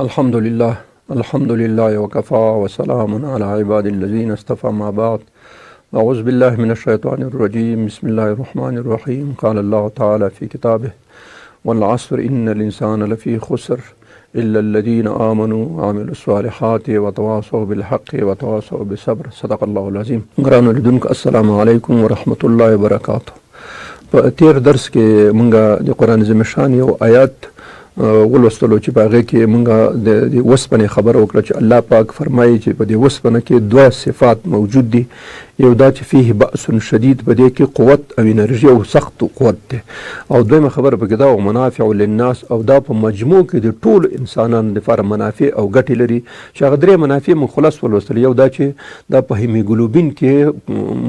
الحمد لله وكفى وسلام على عباد الذين اصطفى ما بعد. أعوذ بالله من الشيطان الرجيم. بسم الله الرحمن الرحيم. قال الله تعالى في كتابه: والعصر إن الإنسان لفي خسر إلا الذين آمنوا وعملوا الصالحات وتواصوا بالحق وتواصوا بالصبر. صدق الله العظيم. ګرانو لیدونکو السلام علیکم ورحمة الله وبرکاته. په تیر درس کې مونږه د قرآن عظیم شان یو آیات ولوستلو چې په هغې کې مونږ د وسپنې خبره وکړه چې الله پاک فرمایي چې په دې وسپنه کې دوه صفات موجود دي. یو دا چې فيه بأس شدید، په دې کې قوت او انرژي او سخت قوت دی، او دویمه خبره پکې دا منافع للناس، او دا په مجموع کې د ټولو انسانانو لپاره منافع او ګټې لري چې هغه درې منافع مخلص ولوستل. یو دا چې دا په هیموګلوبین کې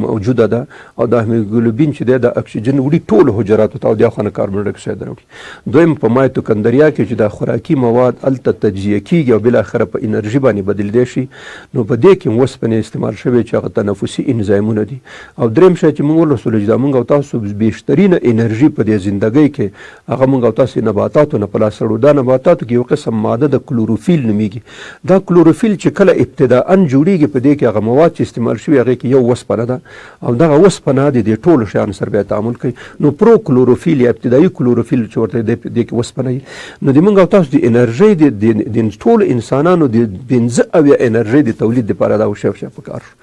موجوده ده، او دا هیموګلوبین چې دی د اکسیجن وړي ټولو حجراتو ته، او دا خو کاربن ډای اکساید راوړي. دویم په مایتوکندریا کې چې دا خوراکي مواد هلته تجزیه کیږي او بالاخره په انرژي باندې بدلېدی شي، نو په دې کې وسپنې استعمال شوی چې هغه تنفسي انزایمونه دي. او دریم شی چې موږ ولوستلو چې دا موږ او تاسو بیشترینه انرژي په دې زندګۍ کې هغه موږ او تاسو نباتاتو نه په لاس راوړو. دا نباتاتو کې یو قسم ماده د کلوروفیل نومیږي. دا کلوروفیل چې کله ابتداءً جوړیږي په دې کې هغه مواد چې استعمال شوي هغې کې یو وسپنه ده، او دغه وسپنه د دې ټولو شیانو سره بیا تعامل کوي. نو پرو کلوروفیل یا ابتدایي کلوروفیل چې ورته دې کې وسپنه وي، نو د موږ او تاسو د انرژۍ د ټولو انسانانو د 15 انرژۍ د تولید لپاره دا شی پکار شو.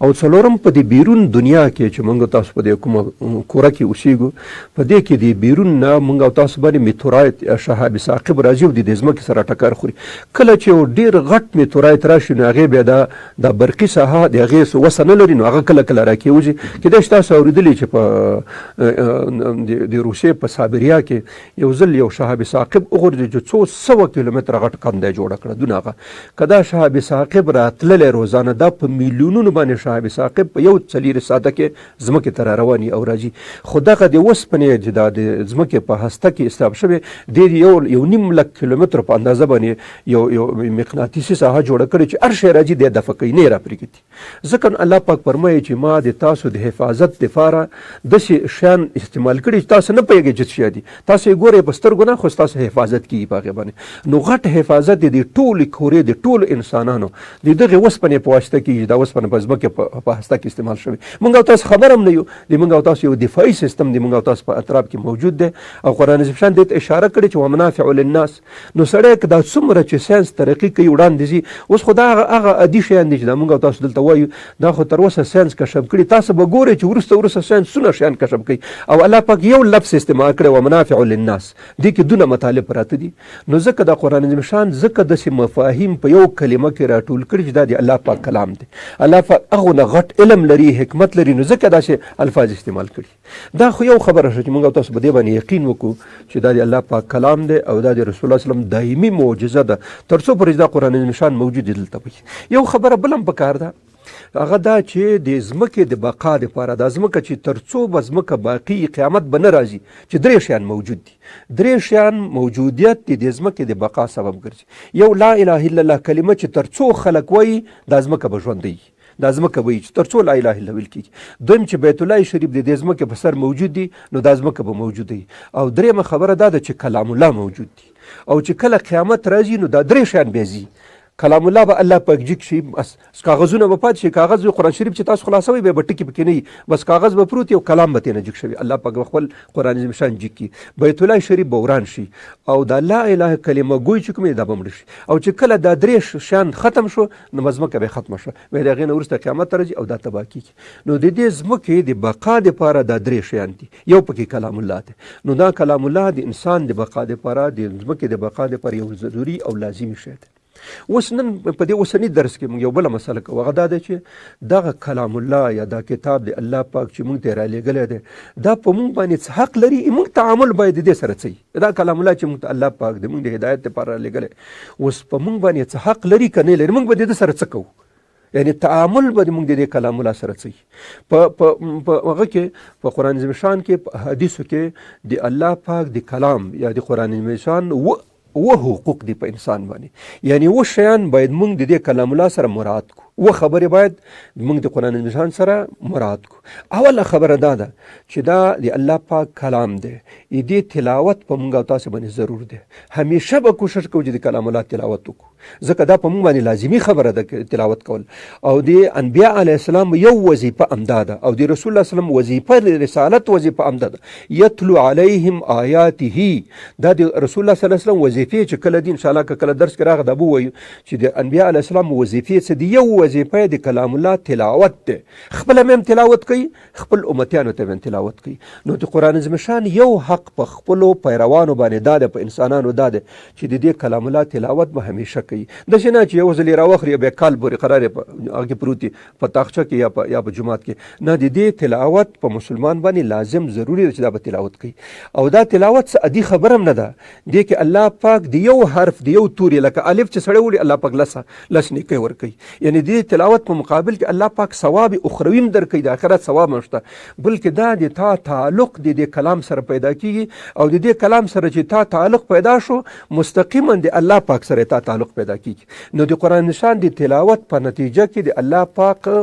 او څلورم په دې بیرون دنیا کې چې موږ تاسو په دې کومه کوره کې اوسېږو، په دې کې د بیرون نه موږ او تاسو باندې میتورایت یا شهاب ثاقب راځي او د ځمکې سره ټکر خوري. کله چې یو ډېر غټ میتورایت راشي نو هغې بیا د برقي ساحه د هغې وسه نه لري، نو هغه کله کله راکېوځي. کیدای شي تاسو اورېدلي چې په د روسیې په سابریا کې یو ځل یو شهاب ثاقب وغورځېد چې 100 کیلومتره غټ کنده یې جوړه کړه. دونه هغه که دا شهاب ثاقب راتللی روزانه، دا په میلیونونو باندې شهاب ثاقب په یو 4 ساعته کې ځمکې ته رارواني او راځي. خو دغه د اوسپنې چې دا د ځمکې په هسته کې استعمال شوی د یو نیم لک کیلومتر په اندازه باندې یو مقناطیسي ساحه جوړه کړې چې هر شی راځي دی دفع کوي، نه یې راپرېږدي. ځکه الله پاک فرمایي چې ما د تاسو د حفاظت دپاره داسې شیان استعمال کړي چې تاسو نه پوهېږئ چې څه شی دي. تاسو یې ګورئ په سترګو نه، خو ستاسو حفاظت کېږي په هغې باندې. نو غټ حفاظت د ټولې کورې د ټولو انسانانو د دغې وسپنې په واسطه کې دا وسپنه په ځمکې په هسته کې استعمال شوې. موږ او تاسو خبر هم نه یو، د موږ او تاسو یو دفاعي سیستم د موږ او تاسو په اطراف کې موجود دی، او قرآن عظیم شان دې ته اشاره کړې چې ومنافع للناس. نو سړی که دا څومره چې ساینس ترقي کوي وړاندې ځي، اوس خو دا هغه عادي شیان دي چې دا موږ او تاسو دلته وایو، دا خو تر اوسه ساینس کشف کړي. تاسو به ګورئ چې وروسته ساینس څونه شیان کشف کوي، او الله پاک یو لفظ استعمال کړی ومنافع للناس، دې کې دونه مطالب پراته دي. نو ځکه دا قرآن عظیم شان ځکه داسې مفاهیم په یو کلمه کې راټول کړي چې دا د الله پاک کلام دی. الله پاک هغه نه غټ علم لري، حکمت لري، نو ځکه داسې الفاظ استعمال کړي. دا خو یو خبره شوه چې موږ تاسو په دې باندې یقین وکړو چې دا د الله پاک کلام دی، او دا د رسول الله صلی الله علیه وسلم دایمي معجزه ده تر څو پورې دا قرآن عظیم شان موجود دی دلته پکې. یو خبره بل هم پکار ده، هغه دا چې د ځمکې د بقا دپاره دا ځمکه چې تر څو به ځمکه باقي قیامت به نه راځي، چې 3 شیان موجود دي. 3 شیان موجودیت د ځمکې د بقا سبب ګرځي. یو لا اله الا الله کلمه چې تر څو خلک وایي دا ځمکه به ژوندی وي، دا ځمکه به وي چې تر څو لا اله الا ویل کېږي. دویم چې بیت الله شریف د دې ځمکې په سر موجود دي، نو دا ځمکه به موجوده وي. او درېیمه خبره دا ده چې کلام الله موجود دي، او چې کله قیامت راځي نو دا 3 شیان بیا ځي. کلام الله به الله پاک جګ شي، بس کاغذونه به پاتې شي. کاغذ قرآن شریف چې تاسو خلاصوئ بیا به ټکي پکې نه وي، بس کاغذ به پروت وي او کلام به ترېنه جګ شوي. الله پاک به خپل قرآن عظیم شان جګ کړي، بیت الله شریف به وران شي، او دا لا اله کلمه ګوی چې کوم دا به مړه شي. او چې کله دا 3 شیان ختم شو نو ځمکه به ختمه شوه، بیا د هغې نه وروسته قیامت ته راځي او دا تباه کېږي. نو د دې ځمکې د بقا دپاره دا 3 شیان دي. یو پکې کلام الله دی. نو دا کلام الله د انسان د بقا دپاره، د ځمکې د بقا دپاره یو ضروري او لازمي شی دی. اوس نن په دې اوسني درس کې موږ یو بله مسله کوو، هغه دا ده چې دغه کلام الله یا دا کتاب د الله پاک چې موږ ته یې رالیږلی دی، دا په موږ باندې څه حق لري؟ موږ تعامل باید د دې سره څه وي؟ دا کلام الله چې موږ ته الله پاک د موږ د هدایت لپاره رالیږلی، اوس په موږ باندې څه حق لري که نه لري؟ موږ به د دې سره څه کوو؟ یعنی تعامل به موږ د دې کلام الله سره څه وي؟ په هغه کې په قرآن عظیم شان کې په حدیثو کې د الله پاک د کلام یا د قرآن عظیم شان حقوق دی په انسان باندې. یعنی شیان باید موږ د دې کلام الله سره مراعات کو، خبرې باید موږ د قرآن عظیم شان سره مراعات کو. اوله خبره دا ده چې دا د الله پاک کلام دی، دې تلاوت په موږ او تاسو باندې ضرور دی. همیشه به کوشش کوو چې د کلام الله تلاوت وکړو، ځکه دا په موږ باندې لازمي خبره ده تلاوت کول. او د انبیاء علیه السلام یو وظیفه همدا ده، او د رسول الله صلی الله علیه وسلم وظیفه رسالت وظیفه همدا ده. یتلو علیهم آیاته، دا د رسول الله صلی الله علیه وسلم وظیفې چې کله دي ان شاء الله که کله درس کې راغی دا به ووایو چې د انبیاء علیه السلام وظیفې څه دي. یو وظیفه د کلام الله تلاوت ده، خپله هم تلاوت کوي، خپل امتیانو ته هم تلاوت کوي. نو د قرآن عظیم شان یو حق په خپلو پیروانو باندې دا ده، په انسانانو دا ده چې د دې کلام الله تلاوت به همیشه کوي. داسې نه چې یو ځل یې راوخلي بیا کال پورې قرار یې هغې پروت وي په تاخچه کې یا په جومات کې. نه، د دې تلاوت په مسلمان باندې لازم ضروري ده چې دا به تلاوت کوي. او دا تلاوت څه عادي خبره هم نه ده، دې کې الله پاک د یو حرف د یو توري لکه الف چې سړی وړي الله پاک لس نیکۍ ورکوي. یعنی د دې تلاوت په مقابل کې الله پاک ثواب اخروي هم درکوي، د آخرت ثواب هم شته. بلکې دا د تا تعلق د دې کلام سره پیدا کیږي، او د دې کلام سره چې تا تعلق پیدا شو مستقیما د الله پاک سره تا تعلق پیدا کیږي. نو د قرآن نشان د تلاوت په نتیجه کې د الله پاک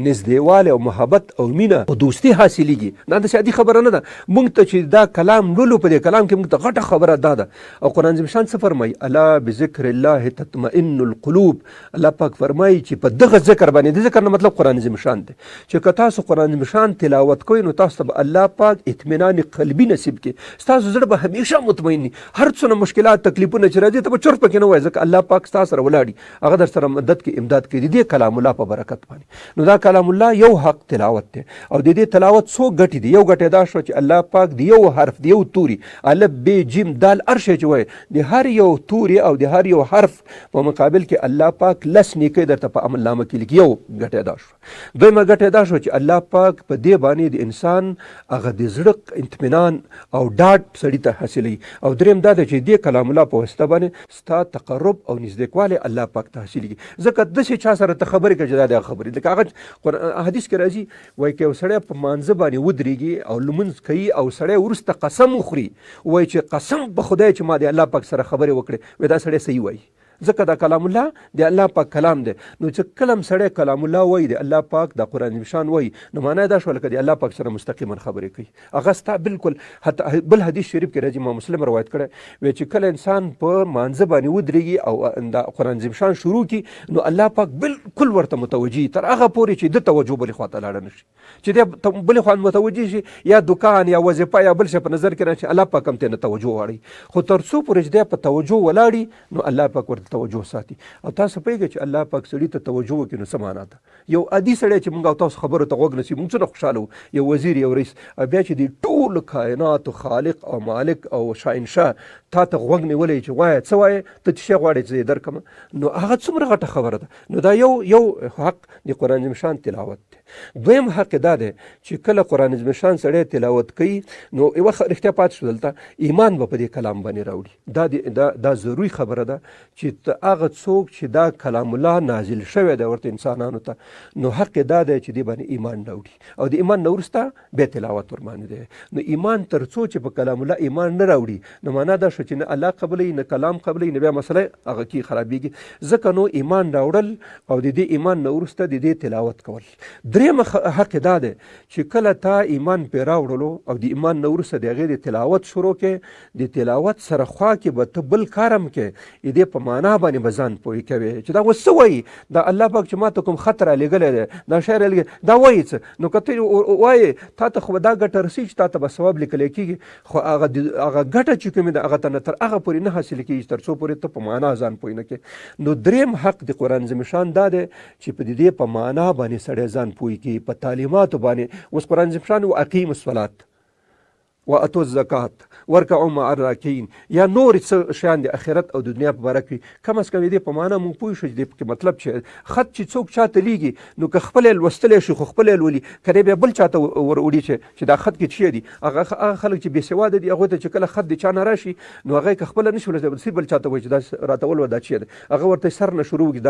نزدېواله او محبت او مینه او دوستي حاصلېږي. دا داسې عادي خبره نه ده. موږ ته چې دا کلام لولو په دې کلام کې موږ ته غټه خبره دا ده. او قرآن عظیم شان څه فرمایي؟ الا بذکر الله تطمئن القلوب. الله پاک فرمایي چې په دغه ذکر باندې، د ذکر نه مطلب قرآن عظیم شان دی، چې که تاسو قرآن عظیم شان تلاوت کوئ نو تاسو ته به الله پاک اطمینان قلبي نصیب کړي. ستاسو زړه به همیشه مطمئن وي. هر څونه مشکلات تکلیفونه چې راځي ته به چور پکې نه وایي، ځکه الله پاک ستا سره ولاړي، هغه در سره مدد کې امداد کوي. دې کلام الله په برکت باندې. نو دا کلام الله یو حق تلاوت دی. او د دې تلاوت څو ګټې دي. یو ګټه دا شو چې الله پاک د یو حرف د یو توري الف ب جیم دال ارشه چې وایي د هر یو توري او د هر یو حرف په مقابل کې الله پاک لس نیکۍ درته په عمل نامه کې لیکي. یو ګټه دا شو. دویمه ګټه دا شو چې الله پاک په دې باندې د انسان هغه د زړه اطمینان او ډاډ سړي ته حاصلوي. او دریم دا ده چې دې کلام الله په واسطه باندې ستا تقرب او نزدېکوالی الله پاک ته حاصلېږي. ځکه داسې چا سره ته خبرې کوې چې دا د خبرې لکه هغه حدیث کې راځي وایي که یو سړی په مانځه باندې ودرېږي او لمونځ کوي او سړی وروسته قسم وخوري، وایي چې قسم په خدای چې ما د الله پاک سره خبرې وکړې، وایي دا سړی صحیح وایي. ځکه دا کلام الله د الله پاک کلام دی. نو چې کله سړی کلام الله وایي، د الله پاک د قرآن نشان وایي، نو معنا دا شو لکه د الله پاک سره مستقیما خبرې کوي. هغه ستا بالکل حتی بل حدیث شریف کې راځي، امام مسلم روایت کړی، وایي چې کله انسان په مانځه باندې ودرېږي او د قرآن نشان شروع کړي نو الله پاک بالکل ورته متوجي تر هغه پورې چې د توجه بلې خواته لاړه نه شي، چې دی بلې خوا متوجي شي، یا دکان یا وظیفه یا بل شی په نظر کې راشي، الله پاک هم ته نه توجه واړي. خو تر څو پورې چې دی په توجه ولاړي نو الله پاک ورته توجه ساتي. او تاسو پوهیږئ چې الله پاک سړي ته توجه وکړي نو څه معنا ده؟ یو عادي سړی چې موږ او تاسو خبرو ته غوږ نسي، موږ څونه خوشحاله وو، یو وزیر یو رئیس، بیا چې د ټولو کائناتو خالق او مالک او شاهنشاه تا ته غوږ نیولی چې وایه څه وایې، ته چې شی غواړې چې زه یې درکړم، نو هغه څومره غټه خبره ده. نو دا یو حق د قرآن عظیم شان تلاوت دی. دویم حق دا دی چې کله قرآن عظیم شان سړی تلاوت کوي نو یوه رښتیا پاتې شو دلته ایمان به په دې کلام باندې راوړي. دا ضروري خبره ده چې هغه څوک چې دا کلام الله نازل شوی دی ورته انسانانو ته، نو حق دا دی چې دې باندې ایمان راوړي. او د ایمان نه وروسته بیا تلاوت ورباندې دی. نو ایمان تر څو چې په کلام الله ایمان نه راوړي نو معنا دا شو چې نه الله قبلوي نه کلام قبلوي، نه بیا مسله هغه کې خرابېږي. ځکه نو ایمان راوړل او د دې ایمان نه وروسته د دې تلاوت کول. دریم حق دا دی چې کله تا ایمان پرې راوړلو او د ایمان نه وروسته د هغې د تلاوت شروع کې، د تلاوت سره خوا کې به ته بل کارم کې دې په معنا باندې به ځان پوهې کوې چې دا اوس څه وایي، دا الله پاک چې ما ته کوم خط رالیږلی دی، دا شی رالیږلی دا وایي څه. نو که ته وایې تا ته خو به دا ګټه رسېږي چې تا ته به ثواب لیکلی کېږي، خو هغه ګټه چې کومې ده هغه ته نه تر هغه پورې نه حاصل کېږي تر څو پورې ته په معنا ځان پوه نه کړې. نو دریم حق د قرآن عظیم شان دا دی چې په دې په معنا باندې سړی ځان پوه کړي، په تعلیماتو باندې. اوس قرآن عظیم شان واقیم الصلات واتو الزکات ورکعوا مع الراکعین، یا نور څه شیان د آخرت او د دنیا په باره کې کم از کم دې په معنا مونږ پوه شو چې دې مطلب چې خط چې څوک چاته لیږي نو که خپله یې لوستلی شي خو خپله یې لولي، که دی بیا بل چاته ور وړي چې دا خط کې څه دي. هغه خلک چې بې سواده دي هغوی ته چې کله خط د چا نه راشي نو هغه یې که خپله نه شي ولوستی بل چاته وایي چې دا راته ولوله دا څه دی، هغه ورته سر نه شروع کړي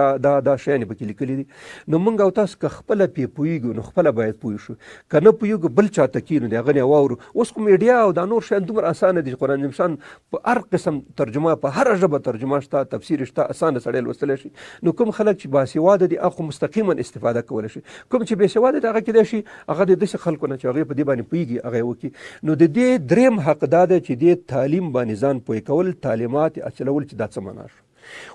دا شیان یې پکې لیکلي دي. نو مونږ او تاسو که خپله پرې پوهېږو نو خپله باید پوه شو، که نه پوهېږو بل چاته کښېنو د هغه نه واورو. اوس خو میډیا ویکیپیډیا او دا نور شیان دومره اسانه دي چې قرآن عظیم شان په هر قسم ترجمه په هر ژبه ترجمه شته، تفسیر شته، اسانه سړی لوستلی شي. نو کوم خلک چې باسواده دي هغه مستقیما استفاده کولی شي، کوم چې بېسواده دي هغه کیدای شي هغه د داسې خلکو نه چې هغوی په دې باندې پوهېږي هغه یې وکړي. نو د دې دریم حق دا دی چې دې تعلیم باندې ځان پوه کول، تعلیمات اچلول چې دا څه معنا شو.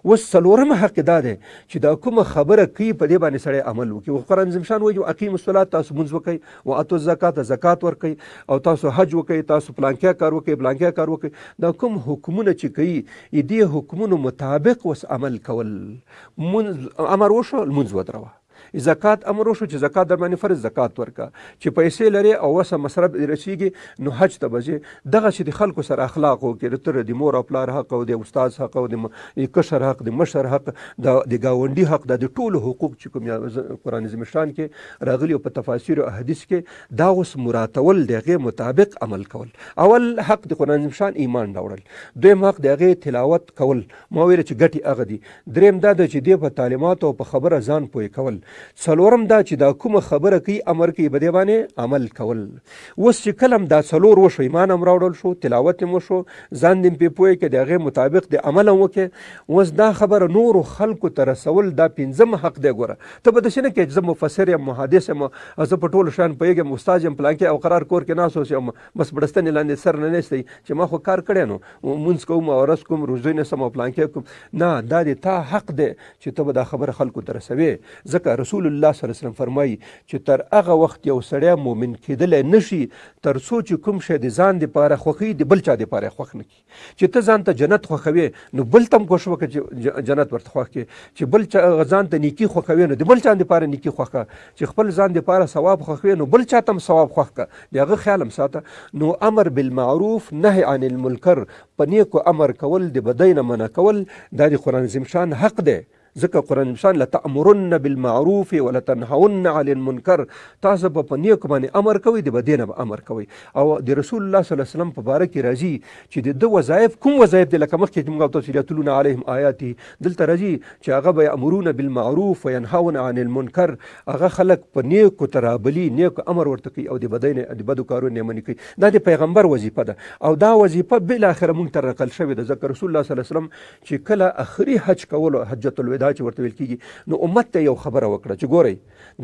اوس څلورم حق دا دی چې دا کومه خبره کوي په دې باندې سړی عمل وکړي. قرآن عظیم شان وایي اقیموا الصلاة، تاسو لمونځ وکئ، واتوا الزکات، زکات ورکئ، او تاسو حج وکئ، تاسو پلانکیا کار وکئ، پلانکیا کار وکئ. دا کوم حکمونه چې کوي دې حکمونو مطابق اوس عمل کول. امر وشو لمونځ ودروه، زکات امر وشو چې زکات در باندې فرض زکات ورکا، چې پیسې لري او وسه مصرف رسیږي نو حج ته بځې. دغه چې د خلکو سره اخلاق وکړي، د تر د مور او پلار حق او د استاد حق او د کشر حق، د مشر حق، د ګاونډي حق، د ټولو حقوق چې کوم قرآن عظیم شان کې راغلي او په تفاسیر او احادیث کې دا اوس مراتول د هغې مطابق عمل کول. اول حق د قرآن عظیم شان ایمان راوړل، دویم حق د هغې تلاوت کول، ما ویل چې ګټې هغه دي، دریم دا ده چې دې په تعلیماتو او په خبره ځان پوه کول، څلورم دا چې دا کومه خبره کوي امر کوي په دې باندې عمل کول. اوس چې کلم دا څلور وشو، ایمان هم راوړل شو، تلاوت هم وشو، ځان دې پرې پوه کړي د هغې مطابق د عمل هم وکړي. اوس دا خبره نورو خلکو ته رسول دا پنځم حق دی. ګوره ته به داسې نه کوې چې زه مفسر یم، محدث یم، زه په ټولو شیانو پوهېږم، استاد یم، پلانکې او قرار کور کې ناست اوسم، بس بړستنې لاندې سر نه نیستی چې ما خو کار کړی نو مونځ کوم او ورځ کوم، روژې نیسم او پلانکې کوم. نه، دا د تا حق دی چې ته به دا خبره خلکو ته رسوې. ځکه رسول الله صلی الله علیه وسلم فرمایي چې تر هغه وخت یو سړی مؤمن کېدلی نشي تر څو چې کوم شی د ځان دپاره خوښوي د بل چا دپاره یې خوښ نه کړي. چې ته ځان ته جنت خوښوې نو بل ته هم کوښښ وکړه چې جنت ورته خوښ کړي. چې بل چا ځان ته نیکي خوښوې نو د بل چا دپاره نیکي خوښ کړه. چې خپل ځان دپاره ثواب خوښوې نو بل چا ته هم ثواب خوښ کړه، د هغه خیال هم ساته. نو امر بالمعروف، نهی عن المنکر، په نیکو امر کول، د بدۍ نه منع کول، دا د قرآن عظیم شان حق دی. ځکه قرآن عظیم شان لتأمرن بالمعروف ولتنهون عن المنکر، تاسو به په نیکو باندې امر کوئ، د بدۍ نه به امر کوئ. او د رسول الله صلی الله علیه وسلم په باره کې راځي چې د ده وظایف کوم وظایف دی، لکه مخکې چې موږ تاسو یتلون علیهم آیاته، دلته راځي چې هغه به یأمرون بالمعروف وینهون عن المنکر، هغه خلک په نیکو ته رابلي، نیکو امر ورته کوي او د بدۍ نه، د بدو کارونو نه منع کوي. دا د پیغمبر وظیفه ده او دا وظیفه بالاخره موږ ته نقل شوې ده. ځکه رسول الله صلی الله علیه وسلم چې کله آخري حج کولو، حجة الوداع چې ورته ویل کېږي، نو امت ته یو خبره وکړه چې ګورئ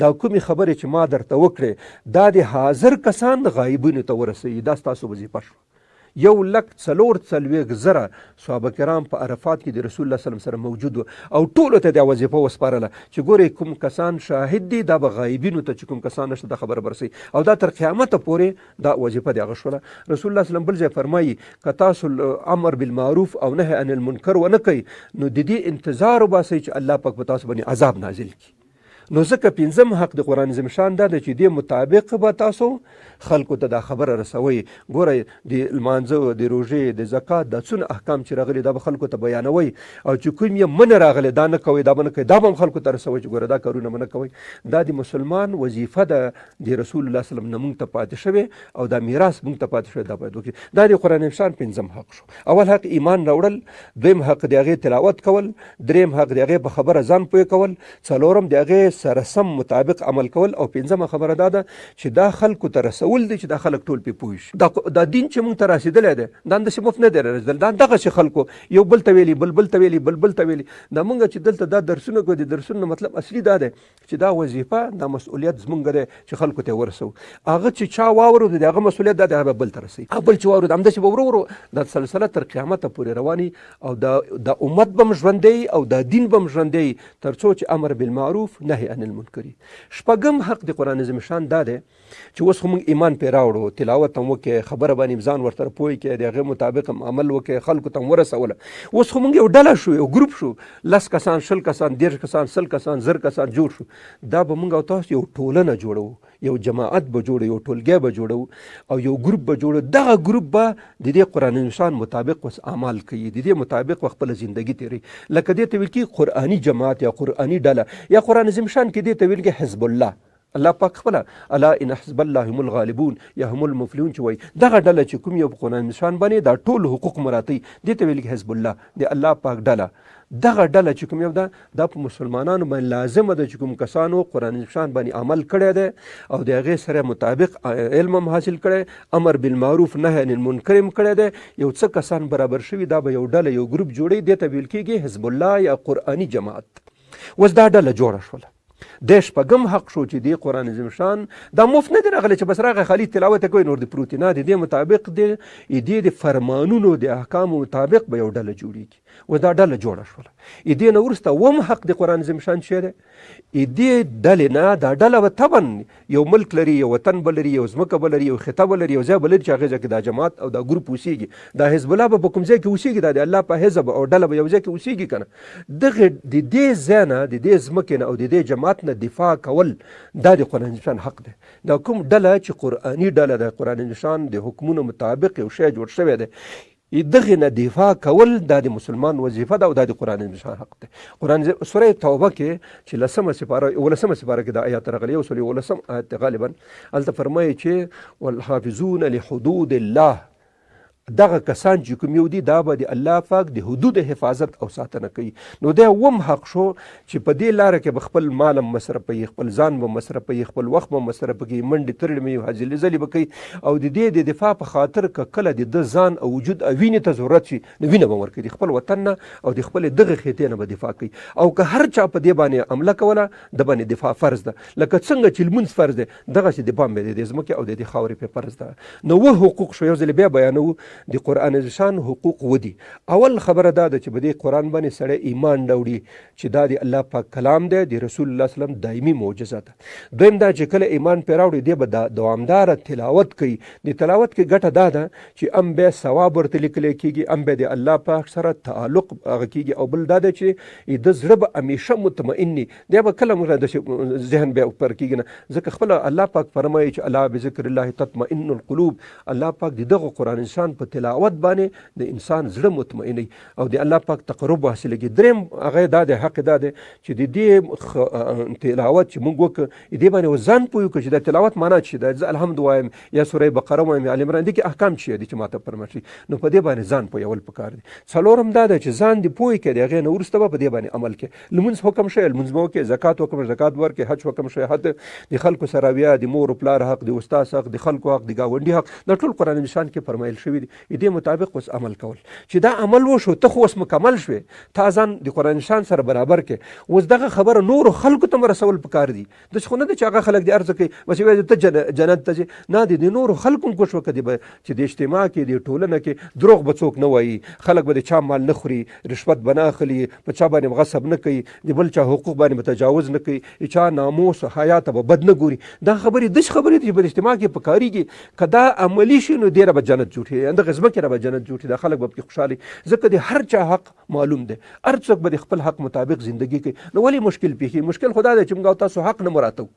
دا کومې خبرې چې ما درته وکړې دا د حاضر کسان غایبینو ته ورسوي، دا ستاسو وظیفه شوه. 1,440,000 صحابه کرام په عرفات کې د رسول الله صلی الله علیه وسلم موجود و او ټولو ته دا وظیفه وسپارله چې ګورئ کوم کسان شاهد دي دا به غایبینو ته چې کوم کسان نشته دا خبره برسوي، او دا تر قیامته پورې دا وظیفه د هغه شوله. رسول الله صلی الله علیه وسلم بل ځای فرمایي که تاسو امر بالمعروف او نهی عن المنکر ونه کوئ نو د دې انتظار وباسئ چې الله پاک په تاسو باندې عذاب نازل کړي. نو ځکه پنځم حق د قرآن عظیم شان دا ده چې دې مطابق به تاسو خلکو ته دا خبره رسوئ. ګورئ د لمانځه، د روژې، د زکات، دا څونه احکام چې راغلي دا به خلکو ته بیانوئ، او چې کوم یې منع راغلی دا نه کوئ، دا به نه کوئ، دا به هم خلکو ته رسوئ چې ګوره دا کارونه به نه کوئ. دا د مسلمان وظیفه ده، د رسول الله صلی الله علیه وسلم نه موږ ته پاتې شوې او دا میراث موږ ته پاتې شوی، دا باید وکړي. دا د قرآن عظیم شان پنځم حق شو. اول حق ایمان راوړل، دویم حق د هغې تلاوت کول، دریم حق د هغې په خبره ځان پوه کول، څلورم د هغې سره سم مطابق عمل کول، او پنځمه خبره دا ده چې دا خلکو ته رسول دی چې دا خلک ټول پې پوه شي. دا دین چې موږ ته رسېدلی دی دا همداسې مفت نه دی رسېدلی، دا دغسې خلکو یو بل ته ویلي، بل ته ویلي، بل ته ویلي. دا موږ چې دلته دا درسونه کوو، د درسونو مطلب اصلي دا دی چې دا وظیفه، دا مسؤلیت زموږ دی چې خلکو ته ورسوو. هغه چې چا واورود د هغه مسؤلیت دا دی هغه بل ته رسوي، هغه بل چې واورود همداسې به ورو ورو دا سلسله تر قیامته پورې رواني، او دا امت به هم ژوندی او دا دین به هم ژوندی تر څو چې امر بالمعروف نهی عن المنکر. شپږم حق د قرآن عظیم شان دا دی چې اوس خو موږ ایمان پرې راوړو، تلاوت هم وکړې، خبره باندې ځان ورته پوه کړې، د هغې مطابق هم عمل وکړې، خلکو ته هم ورسوله. اوس خو موږ یو ډله شو، یو ګروپ شو، 10 کسان، 20 کسان، 30 کسان، 100 کسان، 1000 کسان جوړ شو. دا به موږ او تاسو یو ټولنه جوړو، یو جماعت به جوړو، یو ټولګی به جوړو او یو ګروپ به جوړو. دغه ګروپ به د دې قرآن عظیم شان مطابق اوس اعمال کوي، د دې مطابق خپله زندگی تیروي. لکه دې ته ویل کېږي قرآني جماعت یا قرآني ډله، یا قرآن عظیم شان کې دې ته ویل کېږي حزب الله، الله پاک خپله الا ان حزب الله هم الغالبون یا هم المفلحون چې وایي دغه ډله چې کوم یو په قرآن نشان باندې دا ټول حقوق مراتي دې ته ویل کېږي حزب الله د الله پاک ډله. دغه ډله چې کوم یو ده دا په مسلمانانو باندې لازمه ده چې کوم کسانو قرآن نشان باندې عمل کړی دی او د هغې سره مطابق علم هم حاصل کړی، امر بالمعروف نهی عن المنکر هم کړی دی، یو څه کسان برابر شوي دا به یو ډله یو ګروپ جوړوي دې ته ویل کېږي حزب الله یا قرآني جماعت. اوس دا ډله جوړه شوله. د شپږم حق شو چې دی قرآن عظیم شان دا مفت نه دی راغلی چې بس راغی خالي تلاوت کوي نور د پروتې نه د دې مطابق د فرمانونو د احکامو مطابق به یو ډله جوړیږي. و دا ډله جوړه شوله. دې نه وروسته اووم حق د قرآن عظیم شان چې دی دې ډلې نه دا ډله به طبعا یو ملک لري، یو وطن به لري، یو ځمکه به لري، یو خطه به لري، یو ځای به لري چې هغې ځای کې دا جماعت او دا ګروپ اوسېږي. دا حزب الله به په کوم ځای کې اوسېږي، دا د الله په حزب او ډله به یو ځای کې اوسېږي که نه. دغې د دې ځای نه د دې ځمکې نه او د دې جماعت نه دفاع کول دا د قرآن نشان حق دی. دا کوم ډله چې قرآني ډله د قرآن نشان د حکمونو مطابق یو شی جوړ شوی دی دغې نه دفاع کول دا د مسلمان وظیفه ده او دا د قرآن نشان حق دی. قرآن سوره توبه کې چې 11 سپاره کې دا آیات راغلی، یو سل 11 آیت غالبا هلته فرمایي چې والحافظون لحدود الله، دغه کسان چې کوم یو دي دا به د الله پاک د حدود حفاظت او ساتنه کوي. نو دا اووم حق شو چې په دې لاره کې به خپل مال هم مصرفوي، خپل ځان به مصرفوي، خپل وخت به مصرف کوي، منډې ترړمې هلې ځلې به کوي او د دې د دفاع په خاطر که کله د ده ځان او وجود او وینې ته ضرورت شي نو وینه به ورکوي د خپل وطن نه او د خپلې دغه خیټې نه به دفاع کوي. او که هر چا په دې باندې حمله کوله د باندې دفاع فرض ده، لکه څنګه چې لمونځ فرض دی دغسې دفاع مې د ځمکې او د دې خاورې پې فرض ده. نو حقوق شو، یو ځل بیا بیانوو د قرآن نشان حقوق ودي. اول خبره دا ده چې په دې قرآن باندې سړی ایمان راوړي چې دا د الله پاک کلام دی، د رسول الله صلی الله علیه وسلم دایمي معجزه ده. دویم دا چې کله ایمان پرې راوړي دی به دوامداره تلاوت کوي. د تلاوت کې ګټه دا ده چې ام بیا ثواب ورته لیکلی کېږي، ام بیا د الله پاک سره تعلق هغه کېږي، او بل دا ده چې د زړه به همیشه مطمئن وي، دی به کله موږ د ذهن بیا پر کېږي نه، ځکه خپله الله پاک فرمایي چې الا بذکر الله تطمئن القلوب. الله پاک د دغه قرآن نشان په تلاوت باندې د انسان زړه مطمئنوي او د الله پاک تقرب حاصلېږي. دریم هغه دا دی حق دا دی چې د دې تلاوت چې موږ وکړو دې باندې ځان پوه کړو چې د تلاوت معنا څه ده. زه الحمد وایم یا سوره بقره وایم یا آل عمران، دې کې احکام څه دي چې ماته پرمخ شي، نو په دې باندې ځان پوهول پکار دي. څلورم دا ده چې ځان دې پوه کړي د هغې نه وروسته به په دې باندې عمل کړي. لمونځ حکم شی لمونځ به وکړي، زکات حکم زکات ورکړي، حج حکم شی حج، د خلکو سره بیا د مور و پلار حق، د استاد حق، د خلکو حق، د ګاونډي حق، دا ټول قرآن نشان کې فرمایل شوي دي. دې مطابق اوس عمل کول چې دا عمل وشو ته خو اوس مکمل شوې، تا ځان د قرآن نشان سره برابر کې. اوس دغه خبره نورو خلکو ته رسول پکار دي. داسې خو نه ده چې هغه خلک دې عرض کوي بس یوازې ته جنت ته ځې، نه د نورو خلکو هم کوښښ وکړي چې د اجتماع کې د ټولنه کې دروغ به څوک نه وایي، خلک به د چا مال نه خوري، رشوت به نه اخلي، په چا باندې غصب نه کوي، د بل چا حقوق باندې به تجاوز نه کوي، چا ناموس حیا ته به بد نه ګوري. دا خبرې داسې خبرې دي چې په اجتماع کې پکارېږي. که دا عملي شي نو ډېره به جنت جوړېږي، دغه ځمکې را به جنت جوړېږي، دا خلک به پکې خوشحالي. ځکه د هر چا حق معلوم دی، هر څوک به د خپل حق مطابق زندگی کوي. نو ولې مشکل پیښي؟ مشکل خدا دی چې موږ تاسو حق نه مراتو،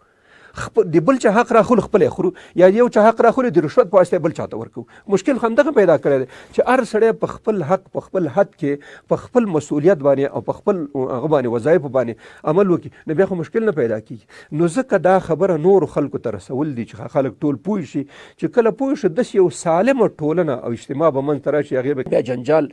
د بل چا حق راخلو خپل خورو، یا یو چا حق راخلو د رشوت په واسطه بل چاته ورکو. مشکل همدغه پیدا کړی دی چې هر سړی په خپل حق په خپل حد کې په خپل مسؤلیت باندې او په خپل هغه باندې وظایف باندې عمل وکړي، نو بیا خو مشکل نه پیدا کیږي. نو ځکه دا خبره نور خلکو ته رسول دي چې خلک ټول پوه شي، چې کله پوه شي داسې یو سالمه ټولنه او اجتماع به منځته راشي، هغې به بیا جنجال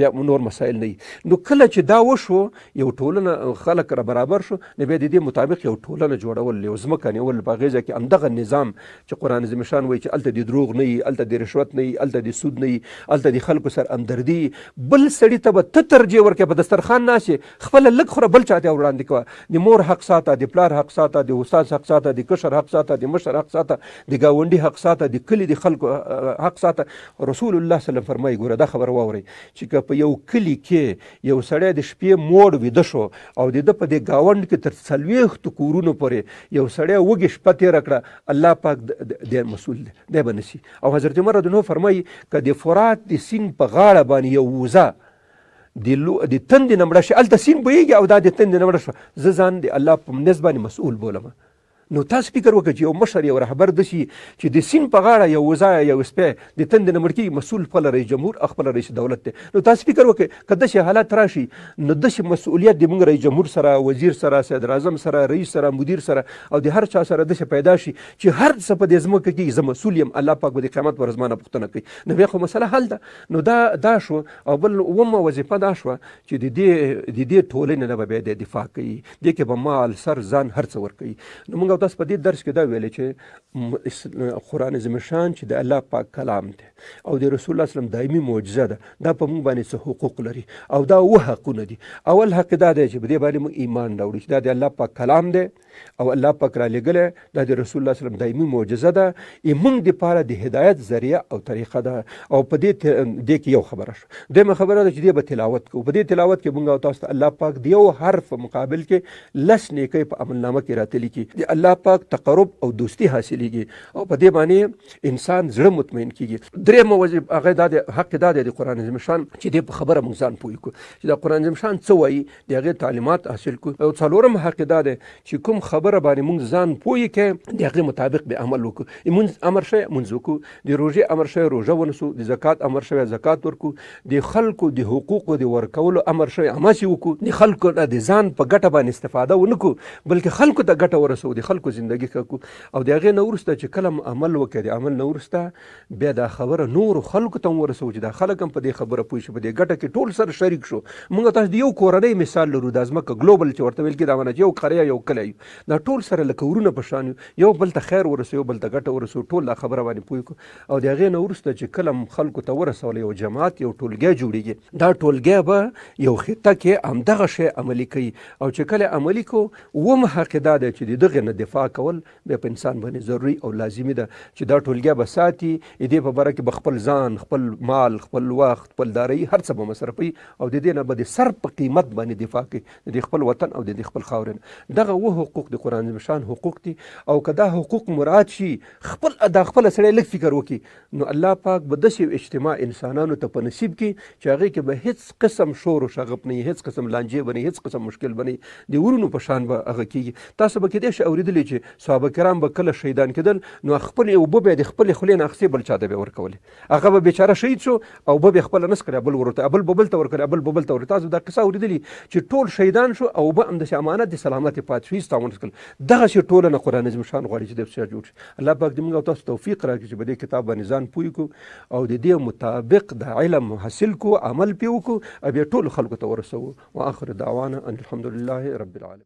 بیا نور مسایل نه وي. نو کله چې دا وشو یو ټولنه خلک را برابر شو، نو بیا د دې مطابق یو ټولنه جوړول، یو ځمکه نیول په هغې ځای کې همدغه نظام چې قرآن عظیم شان وایي چې هلته د دروغ نه وي، هلته د رشوت نه وي، هلته د سود نه وي، هلته د خلکو سره همدردي. بل سړي ته به ته ترجیح ورکړې، په دسترخوان ناست یې خپله لږ خوره بل چا ته وړاندې کوه. د مور حق ساته، د پلار حق ساته، د استاد حق ساته، د کشر حق ساته، د مشر حق ساته، د ګاونډي حق ساته، د کلي د خلکو حق ساته. رسول الله صلی الله علیه وسلم فرمایي ګوره دا خبر واورئ چې که په یو کلي کې یو سړی د شپې موړ ویده شو او د ده په دې ګاونډ کې تر 40 کورونو پورې یو سړی وږې شپه تېره کړه، الله پاک د مسؤل دی، دی به نشي. او حضرت عمر رضی الله عنه فرمایي که د فرات د سیند په غاړه باندې یو وزه د تندې نه مړه شي، هلته سیند بهیږي او دا د تندې نه مړه شوه، زه ځان د الله په منځ باندې مسؤول بولم. نو تاسو فکر وکړئ چې یو مشر یو رهبر داسي چې د سیند په غاړه یو وزایه یو سپی د تندې نه مړ کېږي، مسؤل خپل رئیس جمهور خپل رئیس دولت دی. نو تاسو فکر وکړئ که داسې حالات راشي نو داسې مسؤلیت د موږ رئیس جمهور سره، وزیر سره، صدر اعظم سره، رئیس سره، مدیر سره او د هر چا سره داسې پیدا شي چې هر څه په دې ځمکه کې زه مسؤل یم، الله پاک به د قیامت پر ورځ مانه پوښتنه کوي. نو بیا خو مسله حل ده. نو دا شو. او بل اومه وظیفه دا شوه چې د دې ټولنې نه به بیا د دفاع کوي، دې کې به مال، سر، ځان هر څه ورکوي. نو موږ تاسو په دې درس کې دا ویلې چې قرآن عظیم شان چې د الله پاک کلام دی او د رسول الله صلی الله علیه وسلم دایمي معجزه ده، دا په موږ باندې څه حقوق لري او دا حقونه دي. اول حق دا دی چې په دې باندې موږ ایمان راوړو چې دا د الله پاک کلام دی او الله پاک را لېږلی، دا د رسول الله صلی الله علیه وسلم دایمي معجزه ده، موږ دپاره د هدایت ذریعه او طریقه ده. او په دې کې یو خبره شو. دویمه خبره ده چې دې به تلاوت کوو. په دې تلاوت کې موږ او تاسو ته الله پاک د یو حرف مقابل کې 10 نیکۍ په عملنامه کې راته لیکي. د الله پاک تقرب او دوستي حاصلېږي او په دې باندې انسان زړه مطمئن کېږي. درېیمه وظیفه هغه دا دی، حق دا دی د قرآن عظیم شان چې دې په خبره موږ ځان پوه کړو چې د قرآن عظیم شان څه وایي، د هغې تعلیمات حاصل کړو. او څلورم حق دا دی چې کوم خبره باندې موږ ځان پوه کړو د هغې مطابق به عمل وکړو. لمونځ امر شوی لمونځ وکړو، د روژې امر شوی روژه ونیسو، د زکات امر شوی زکات ورکړو، د خلکو د حقوقو د ورکولو امر شوی هماسې وکړو، د خلکو د ځان په ګټه باندې استفاده ونه کړو بلکې خلکو ته ګټه ورسو، د خلکو زندگی ښه. او د هغې نه وروسته چې کله عمل وکړي، د عمل نه وروسته بیا دا خبره نورو خلکو ته هم ورسوو چې دا خلک هم په دې خبره پوه شي، په دې ګټه کې ټول سره شریک شو. موږ تاسو د یو کورنۍ مثال لرو، دا ځمکه ګلوبل چې ورته ویل کېږي، دا معنی چې یو قریه یو کلی یو، دا ټول سره لکه ورونه په شان یو بل ته خیر ورسو، یو بل ته ګټه ورسو، ټول دا خبره باندې پوه کړو. او د هغې نه وروسته چې کله خلکو ته ورسول، یو جماعت یو ټولګی جوړېږي، دا ټولګی به یو خطه کې همدغه شی عملي کوي. او چې کله عملي کو اووم حق دا دی چې د دغې نه دفاع کول بیا په انسان باندې ضروري او لازمي ده چې دا ټولګی به ساتي، دې په باره کې به خپل ځان، خپل مال، خپل وخت، خپل دارایي هر څه به مصرفوي او د دې نه به د سر په قیمت باندې دفاع کوي د خپل وطن او د خپل خاورې نه. دغه حقوق د قرآن عظیم شان حقوق دي. او که دا حقوق مراعات شي، خپل سړی لږ فکر وکړي، نو الله پاک به داسې اجتماع انسانانو ته په نصیب کړي چې هغې کې به هیڅ قسم شور و شغب نه وي، هیڅ قسم لانجې به نه وي، هیڅ قسم مشکل به نه وي، د ورونو په شان به هغه کېږي. تاسو به کېدای شي اورېدلي چې صحابه کرام به کله شهیدان کېدل نو خپل اوبه به د خپلې خولې نه اخیستې، بل چا ته به یې ورکولې، هغه به بیچاره شهید شو او اوبه به یې خپله نه څښلې، بل ورته بل به بل ته ورکړې، بل به بل ته ورکړې. تاسو دا قصه اورېدلي چې ټول شهیدان شو او اوبه همداسې امانت د سلامت پاتې شو، هېڅ تاوان ونه کړل. دغسې ټولنه قرآن عظیم شان غواړي چې داسې جوړ شي. الله پاک دې موږ او تاسو توفیق راکړي چې په دې کتاب باندې ځان پوه کړو او د دې مطابق د علم حاصل کړو، عمل پرې وکړو او بیا ټولو خلکو ته ورسوو. واخر دعوانا ان الحمد لله رب العالمین.